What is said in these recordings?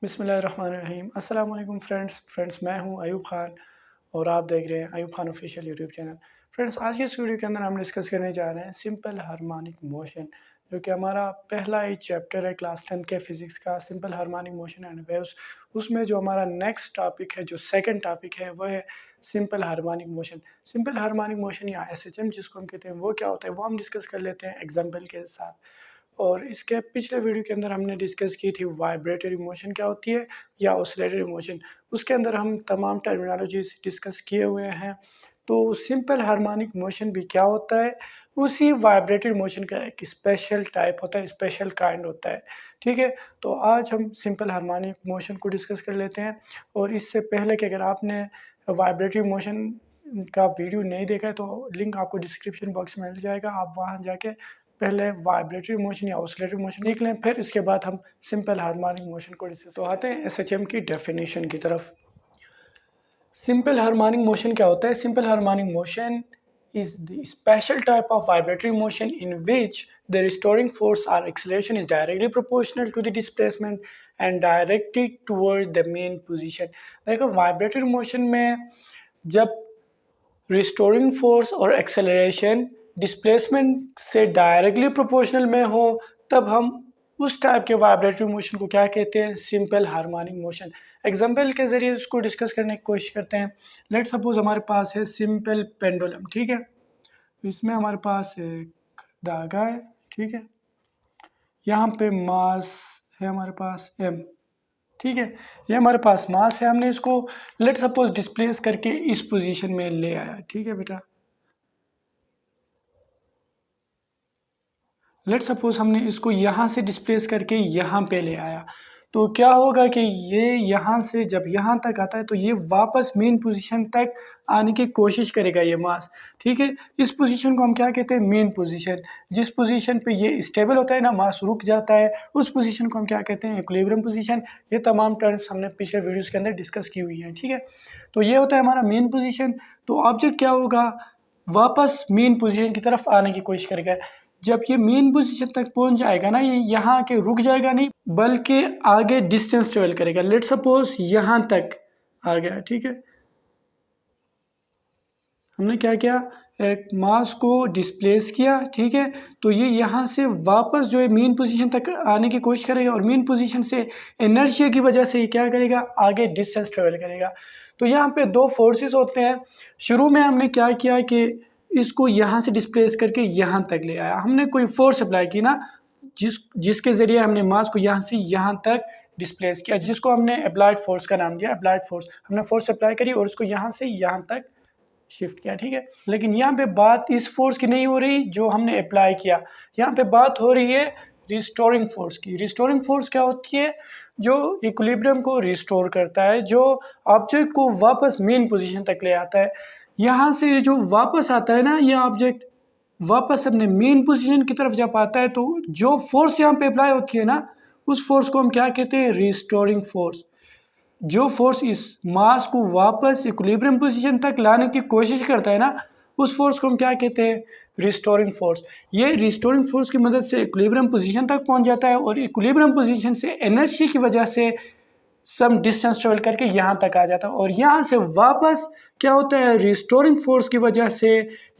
बिस्मिल्लाहिर्रहमानिर्रहीम। अस्सलाम वालेकुम फ्रेंड्स मैं हूं अयूब खान और आप देख रहे हैं Ayub Khan official YouTube channel. Friends, आज की इस वीडियो के अंदर हम डिस्कस करने जा रहे हैं सिंपल हार्मोनिक मोशन, जो कि हमारा पहला ही चैप्टर है क्लास 10 के फिजिक्स का, simple harmonic motion and waves. उसमें जो हमारा नेक्स्ट टॉपिक है, जो सेकंड टॉपिक है, वो है simple harmonic motion. Simple harmonic motion या एसएचएम जिसको हम कहते हैं, वो क्या होता है वो हम डिस्कस कर लेते हैं एग्जाम्पल के साथ। और इसके पिछले वीडियो के अंदर हमने डिस्कस की थी वाइब्रेटरी मोशन क्या होती है या ऑसिलेटरी मोशन। उसके अंदर हम तमाम टर्मिनोलॉजीज डिस्कस किए हुए हैं। तो सिंपल हार्मोनिक मोशन भी क्या होता है, उसी वाइब्रेटरी मोशन का एक स्पेशल टाइप होता है, स्पेशल काइंड होता है। ठीक है, तो आज हम सिंपल हार्मोनिक मोशन को डिस्कस कर लेते हैं। और इससे पहले कि अगर आपने वाइब्रेटरी मोशन का वीडियो नहीं देखा है तो लिंक आपको डिस्क्रिप्शन बॉक्स में मिल जाएगा, आप वहाँ जाके पहले वाइब्रेटरी मोशन या ऑसिलेटरी मोशन देख लें, फिर इसके बाद हम सिंपल हार्मोनिक मोशन को डिस्कस। तो आते हैं एसएचएम की डेफिनेशन की तरफ। सिंपल हार्मोनिक मोशन क्या होता है? Simple harmonic motion is the special type of vibratory motion in which the restoring force or acceleration is directly proportional to the displacement and directed toward the main position। देखो, vibratory motion में जब restoring force और acceleration displacement से directly proportional में हो, तब हम उस टाइप के वाइब्रेटरी मोशन को क्या कहते हैं? Simple harmonic motion. एग्जांपल के जरिए इसको डिस्कस करने की कोशिश करते हैं। लेट सपोज हमारे पास है सिंपल पेंडुलम, ठीक है। इसमें हमारे पास एक धागा है, ठीक है। यहाँ पे मास है हमारे पास m, ठीक है। ये हमारे पास मास है, हमने इसको लेट सपोज डिस्प्लेस करके इस पोजीशन में ले आया, ठीक है बेटा। लेट सपोज हमने इसको यहाँ से डिस्प्लेस करके यहाँ पे ले आया, तो क्या होगा कि ये यहाँ से जब यहाँ तक आता है तो ये वापस मेन पोजीशन तक आने की कोशिश करेगा ये मास, ठीक है। इस पोजीशन को हम क्या कहते हैं? Main position. जिस पोजीशन पे ये स्टेबल होता है ना, मास रुक जाता है, उस पोजीशन को हम क्या कहते हैं? Equilibrium position. ये तमाम टर्म्स हमने पिछले वीडियोस के अंदर डिस्कस की हुई हैं, ठीक है। तो ये होता है हमारा मेन पोजीशन। तो ऑब्जेक्ट क्या होगा? वापस मेन पोजीशन की तरफ आने की कोशिश करेगा। जब ये मेन पोजीशन तक पहुंच जाएगा ना, ये यहाँ आके रुक जाएगा नहीं, बल्कि आगे डिस्टेंस ट्रेवल करेगा। लेट सपोज यहाँ तक आ गया, ठीक है। हमने क्या किया? एक मास को डिस्प्लेस किया, ठीक है। तो ये यहाँ से वापस जो है मेन पोजीशन तक आने की कोशिश करेगा और मेन पोजीशन से इनर्शिया की वजह से ये क्या करेगा? आगे डिस्टेंस ट्रेवल करेगा। तो यहाँ पे दो फोर्सेस होते हैं। शुरू में हमने क्या किया कि इसको यहाँ से डिस्प्लेस करके यहाँ तक ले आया, हमने कोई फोर्स अप्लाई की ना, जिसके ज़रिए हमने मास को यहाँ से यहाँ तक डिस्प्लेस किया, जिसको हमने अप्लाइड फोर्स का नाम दिया। अप्लाइड फोर्स, हमने फोर्स अप्लाई करी और उसको यहाँ से यहाँ तक शिफ्ट किया, ठीक है। लेकिन यहाँ पे बात इस फोर्स की नहीं हो रही जो हमने अप्लाई किया, यहाँ पे बात हो रही है रिस्टोरिंग फोर्स की। रिस्टोरिंग फोर्स क्या होती है? जो इक्विलिब्रियम को रिस्टोर करता है, जो ऑब्जेक्ट को वापस मेन पोजीशन तक ले आता है। यहाँ से जो वापस आता है ना, ये ऑब्जेक्ट वापस अपने मेन पोजीशन की तरफ जब आता है, तो जो फोर्स यहाँ पे अप्लाई होती है ना, उस फोर्स को हम क्या कहते हैं? Restoring force. जो फोर्स इस मास को वापस इक्विलिब्रियम पोजीशन तक लाने की कोशिश करता है ना, उस फोर्स को हम क्या कहते हैं? Restoring force. ये रिस्टोरिंग फोर्स की मदद से इक्विलिब्रियम पोजीशन तक पहुंच जाता है और इक्विलिब्रियम पोजीशन से एनर्जी की वजह से सम डिस्टेंस ट्रेवल करके यहाँ तक आ जाता है और यहाँ से वापस क्या होता है? रिस्टोरिंग फोर्स की वजह से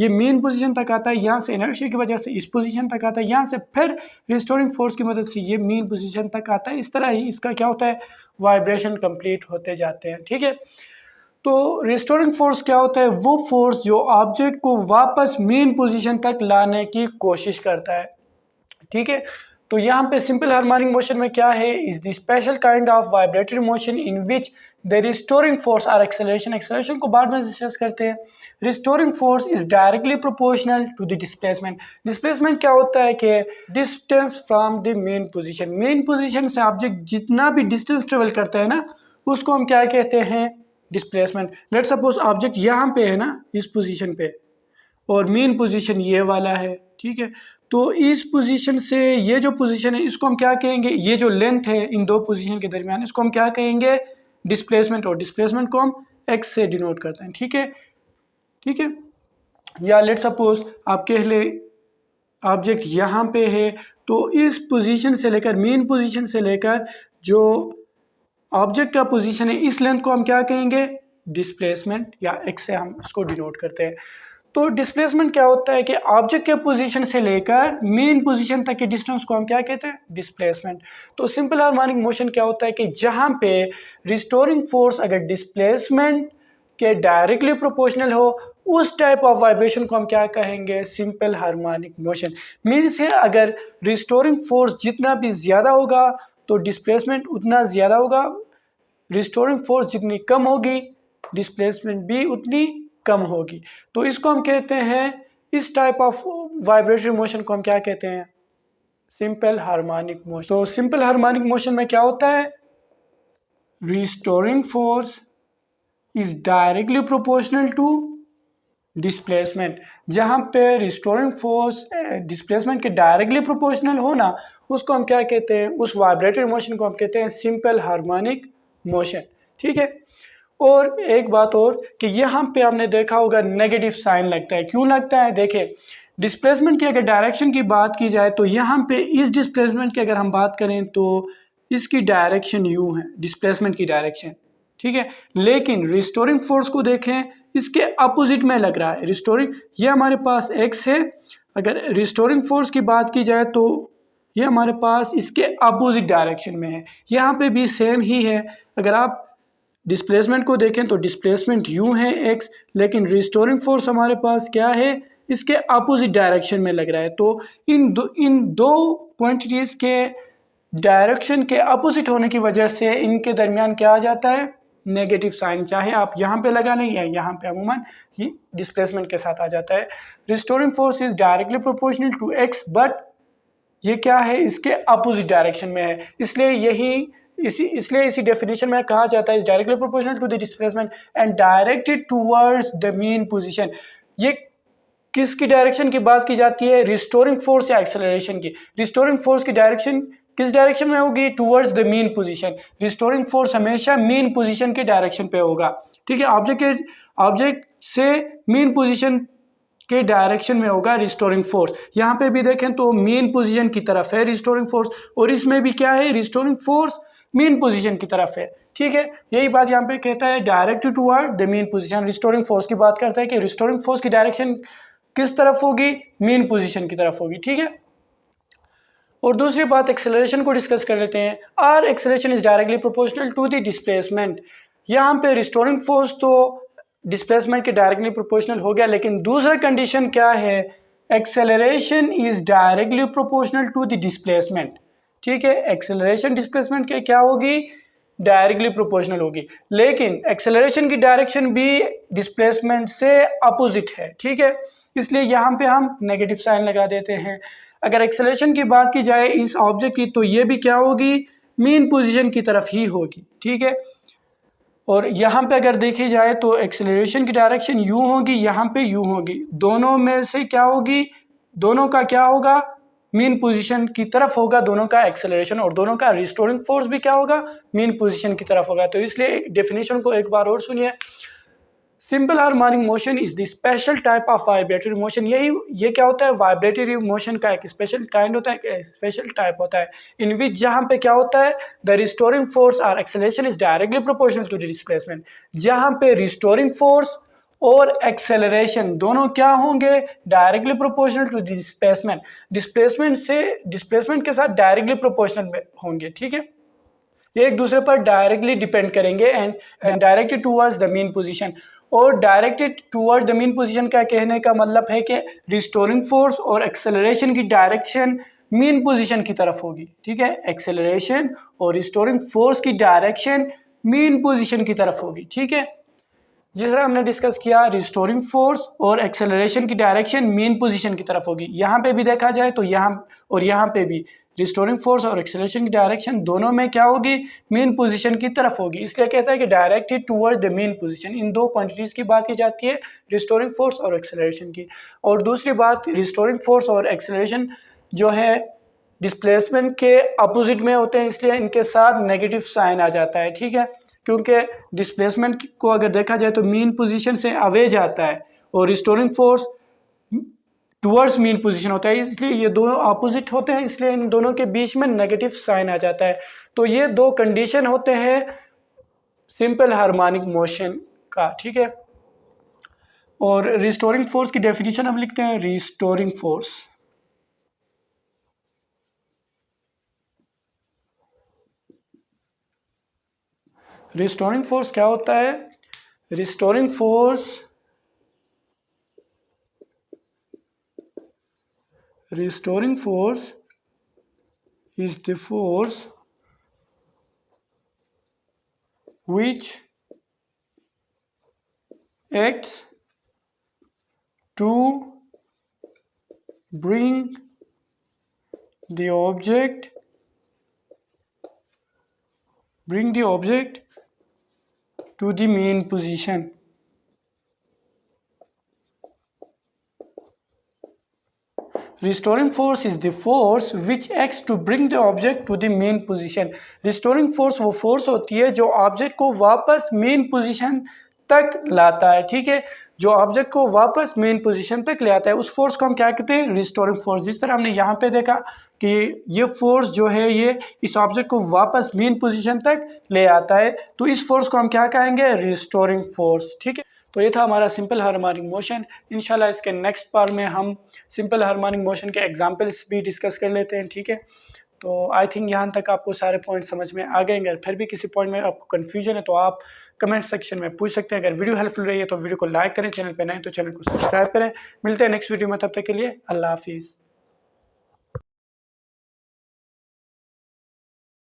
ये मेन पोजीशन तक आता है, यहाँ से इनर्शिया की वजह से इस पोजीशन तक आता है, यहाँ से फिर रिस्टोरिंग फोर्स की मदद से ये मेन पोजीशन तक आता है। इस तरह ही इसका क्या होता है? वाइब्रेशन कंप्लीट होते जाते हैं, ठीक है। तो रिस्टोरिंग फोर्स क्या होता है? वो फोर्स जो ऑब्जेक्ट को वापस मेन पोजीशन तक लाने की कोशिश करता है, ठीक है। तो यहाँ पे सिंपल हार्मोनिक मोशन में क्या है? Is the special kind of vibratory motion in which the restoring force और एक्सेलरेशन, एक्सेलरेशन को बाद में डिस्कस करते हैं। Restoring force is directly proportional to the displacement. Displacement क्या होता है कि distance from the mean position. Mean position से ऑब्जेक्ट जितना भी डिस्टेंस ट्रेवल करता है ना, उसको हम क्या कहते हैं? डिस्प्लेसमेंट। लेट सपोज ऑब्जेक्ट यहाँ पे है ना, इस पोजीशन पे, और मेन पोजीशन ये वाला है, ठीक है। तो इस पोजीशन से ये जो पोजीशन है, इसको हम क्या कहेंगे? ये जो लेंथ है इन दो पोजीशन के दरमियान, इसको हम क्या कहेंगे? डिस्प्लेसमेंट। और डिस्प्लेसमेंट को हम x से डिनोट करते हैं, ठीक है, ठीक है। या लेट सपोज आप कह ले ऑब्जेक्ट यहाँ पे है, तो इस पोजीशन से लेकर, मेन पोजीशन से लेकर जो ऑब्जेक्ट का पोजीशन है, इस लेंथ को हम क्या कहेंगे, डिस्प्लेसमेंट, या एक्स से हम इसको डिनोट करते हैं। तो डिस्प्लेसमेंट क्या होता है कि ऑब्जेक्ट के पोजीशन से लेकर मेन पोजीशन तक के डिस्टेंस को हम क्या कहते हैं, डिस्प्लेसमेंट। तो सिंपल हार्मोनिक मोशन क्या होता है कि जहां पे रिस्टोरिंग फोर्स अगर डिस्प्लेसमेंट के डायरेक्टली प्रोपोर्शनल हो, उस टाइप ऑफ वाइब्रेशन को हम क्या कहेंगे, सिंपल हार्मोनिक मोशन। मीन्स है अगर रिस्टोरिंग फोर्स जितना भी ज़्यादा होगा तो डिस्प्लेसमेंट उतना ज़्यादा होगा, रिस्टोरिंग फोर्स जितनी कम होगी डिस्प्लेसमेंट भी उतनी कम होगी। तो इसको हम कहते हैं, इस टाइप ऑफ वाइब्रेटरी मोशन को हम क्या कहते हैं, सिंपल हार्मोनिक मोशन। तो सिंपल हार्मोनिक मोशन में क्या होता है, restoring force is directly proportional to displacement. जहां पे रिस्टोरिंग फोर्स डिस्प्लेसमेंट के डायरेक्टली प्रोपोर्शनल हो ना, उसको हम क्या कहते हैं, उस वाइब्रेटरी मोशन को हम कहते हैं सिंपल हार्मोनिक मोशन। ठीक है। और एक बात और कि यहाँ पे आपने देखा होगा नेगेटिव साइन लगता है, क्यों लगता है, देखिए डिस्प्लेसमेंट की अगर डायरेक्शन की बात की जाए तो यहाँ पे इस डिस्प्लेसमेंट की अगर हम बात करें तो इसकी डायरेक्शन यूँ है, डिस्प्लेसमेंट की डायरेक्शन, ठीक है। लेकिन रिस्टोरिंग फोर्स को देखें, इसके अपोजिट में लग रहा है। रिस्टोरिंग, ये हमारे पास एक्स है, अगर रिस्टोरिंग फोर्स की बात की जाए तो ये हमारे पास इसके अपोजिट डायरेक्शन में है। यहाँ पे भी सेम ही है, अगर आप डिस्प्लेसमेंट को देखें तो डिस्प्लेसमेंट यूं है एक्स, लेकिन रिस्टोरिंग फोर्स हमारे पास क्या है, इसके अपोजिट डायरेक्शन में लग रहा है। तो इन दो क्वांटिटीज़ के डायरेक्शन के अपोजिट होने की वजह से इनके दरमियान क्या आ जाता है, नेगेटिव साइन, चाहे आप यहाँ पे लगा लें या यहाँ पे, अमूमन ये डिस्प्लेसमेंट के साथ आ जाता है। Restoring force is directly proportional to X, but ये क्या है, इसके अपोजिट डायरेक्शन में है, इसलिए इसी डेफिनेशन में कहा जाता है is directly proportional to the displacement and directed towards the mean position. ये किसकी डायरेक्शन की बात की जाती है, रिस्टोरिंग फोर्स या एक्सेलरेशन की। रिस्टोरिंग फोर्स की डायरेक्शन किस डायरेक्शन में होगी, towards the mean position. Restoring force हमेशा मीन पोजीशन के डायरेक्शन पे होगा, ठीक है। ऑब्जेक्ट से मीन पोजीशन के डायरेक्शन में होगा रिस्टोरिंग फोर्स। यहाँ पे भी देखें तो मीन पोजीशन की तरफ है रिस्टोरिंग फोर्स, और इसमें भी क्या है, रिस्टोरिंग फोर्स मीन पोजीशन की तरफ है, ठीक है। यही बात यहाँ पे कहता है direct toward the mean position. Restoring force की बात करता है कि रिस्टोरिंग फोर्स की डायरेक्शन किस तरफ होगी, मीन पोजीशन की तरफ होगी, ठीक है। और दूसरी बात एक्सेलरेशन को डिस्कस कर लेते हैं। Or acceleration is directly proportional to the displacement. यहाँ पे रिस्टोरिंग फोर्स तो डिस्प्लेसमेंट के डायरेक्टली प्रोपोर्शनल हो गया, लेकिन दूसरा कंडीशन क्या है, acceleration is directly proportional to the displacement, ठीक है। एक्सेलरेशन डिस्प्लेसमेंट के क्या होगी, डायरेक्टली प्रोपोर्शनल होगी, लेकिन एक्सेलरेशन की डायरेक्शन भी डिस्प्लेसमेंट से अपोजिट है, ठीक है। इसलिए यहाँ पे हम नेगेटिव साइन लगा देते हैं। अगर एक्सेलरेशन की बात की जाए इस ऑब्जेक्ट की, तो ये भी क्या होगी, मीन पोजीशन की तरफ ही होगी, ठीक है। और यहाँ पे अगर देखी जाए तो एक्सेलरेशन की डायरेक्शन यूँ होगी, यहाँ पे यूँ होगी, दोनों में से क्या होगी, दोनों का क्या होगा, मीन पोजीशन की तरफ होगा दोनों का एक्सेलरेशन, और दोनों का रिस्टोरिंग फोर्स भी क्या होगा, मीन पोजीशन की तरफ होगा। तो इसलिए डेफिनेशन को एक बार और सुनिए, simple harmonic motion is the special type of vibratory motion. ये क्या होता है, वाइब्रेटरी मोशन का एक स्पेशल काइंड होता है, स्पेशल टाइप होता है, इन विच जहाँ पे क्या होता है, द रिस्टोरिंग फोर्स और acceleration is directly proportional to the displacement. जहाँ पे रिस्टोरिंग फोर्स और एक्सेलरेशन दोनों क्या होंगे, directly proportional to displacement. Displacement के साथ डायरेक्टली प्रोपोर्शनल होंगे, ठीक है। ये एक दूसरे पर डायरेक्टली डिपेंड करेंगे and directed towards the mean position. और directed toward the mean position का कहने का मतलब है कि रिस्टोरिंग फोर्स और एक्सेलरेशन की डायरेक्शन मीन पोजीशन की तरफ होगी, ठीक है। एक्सेलरेशन और रिस्टोरिंग फोर्स की डायरेक्शन मीन पोजीशन की तरफ होगी, ठीक है। जिस तरह हमने डिस्कस किया, रिस्टोरिंग फोर्स और एक्सेलरेशन की डायरेक्शन मीन पोजीशन की तरफ होगी। यहाँ पे भी देखा जाए तो यहाँ पे भी रिस्टोरिंग फोर्स और एक्सेलरेशन की डायरेक्शन दोनों में क्या होगी, मीन पोजीशन की तरफ होगी। इसलिए कहता है कि directed toward the mean position. इन दो क्वांटिटीज़ की बात की जाती है, रिस्टोरिंग फोर्स और एक्सेलरेशन की। और दूसरी बात, रिस्टोरिंग फोर्स और एक्सेलरेशन जो है डिस्प्लेसमेंट के अपोजिट में होते हैं, इसलिए इनके साथ नेगेटिव साइन आ जाता है, ठीक है। क्योंकि डिस्प्लेसमेंट को अगर देखा जाए तो मीन पोजीशन से अवे जाता है, और restoring force towards mean position होता है, इसलिए ये दोनों अपोजिट होते हैं, इसलिए इन दोनों के बीच में नेगेटिव साइन आ जाता है। तो ये दो कंडीशन होते हैं सिंपल हार्मोनिक मोशन का, ठीक है। और रिस्टोरिंग फोर्स की डेफिनेशन हम लिखते हैं, रिस्टोरिंग फोर्स। रिस्टोरिंग फोर्स क्या होता है? Restoring force is the force which acts to bring the object to the mean position. Restoring force is the force which acts to bring the object to the mean position. Restoring force वो force होती है जो object को वापस main position तक लाता है, ठीक है। जो ऑब्जेक्ट को वापस मेन पोजीशन तक ले आता है उस फोर्स को हम क्या कहते हैं? Restoring force. जिस तरह हमने यहाँ पे देखा कि ये फोर्स जो है ये इस ऑब्जेक्ट को वापस मेन पोजीशन तक ले आता है, तो इस फोर्स को हम क्या कहेंगे? रिस्टोरिंग फोर्स, ठीक है। तो ये था हमारा सिंपल हार्मोनिक मोशन। इंशाल्लाह इसके नेक्स्ट पार्ट में हम सिंपल हार्मोनिक मोशन के एग्जांपल्स भी डिस्कस कर लेते हैं, ठीक है। तो आई थिंक यहाँ तक आपको सारे पॉइंट समझ में आ गए। अगर फिर भी किसी पॉइंट में आपको कन्फ्यूजन है तो आप कमेंट सेक्शन में पूछ सकते हैं। अगर वीडियो हेल्पफुल रही है तो वीडियो को लाइक करें, चैनल पर नए तो चैनल को सब्सक्राइब करें। मिलते हैं नेक्स्ट वीडियो में, तब तक के लिए अल्लाह हाफिज़।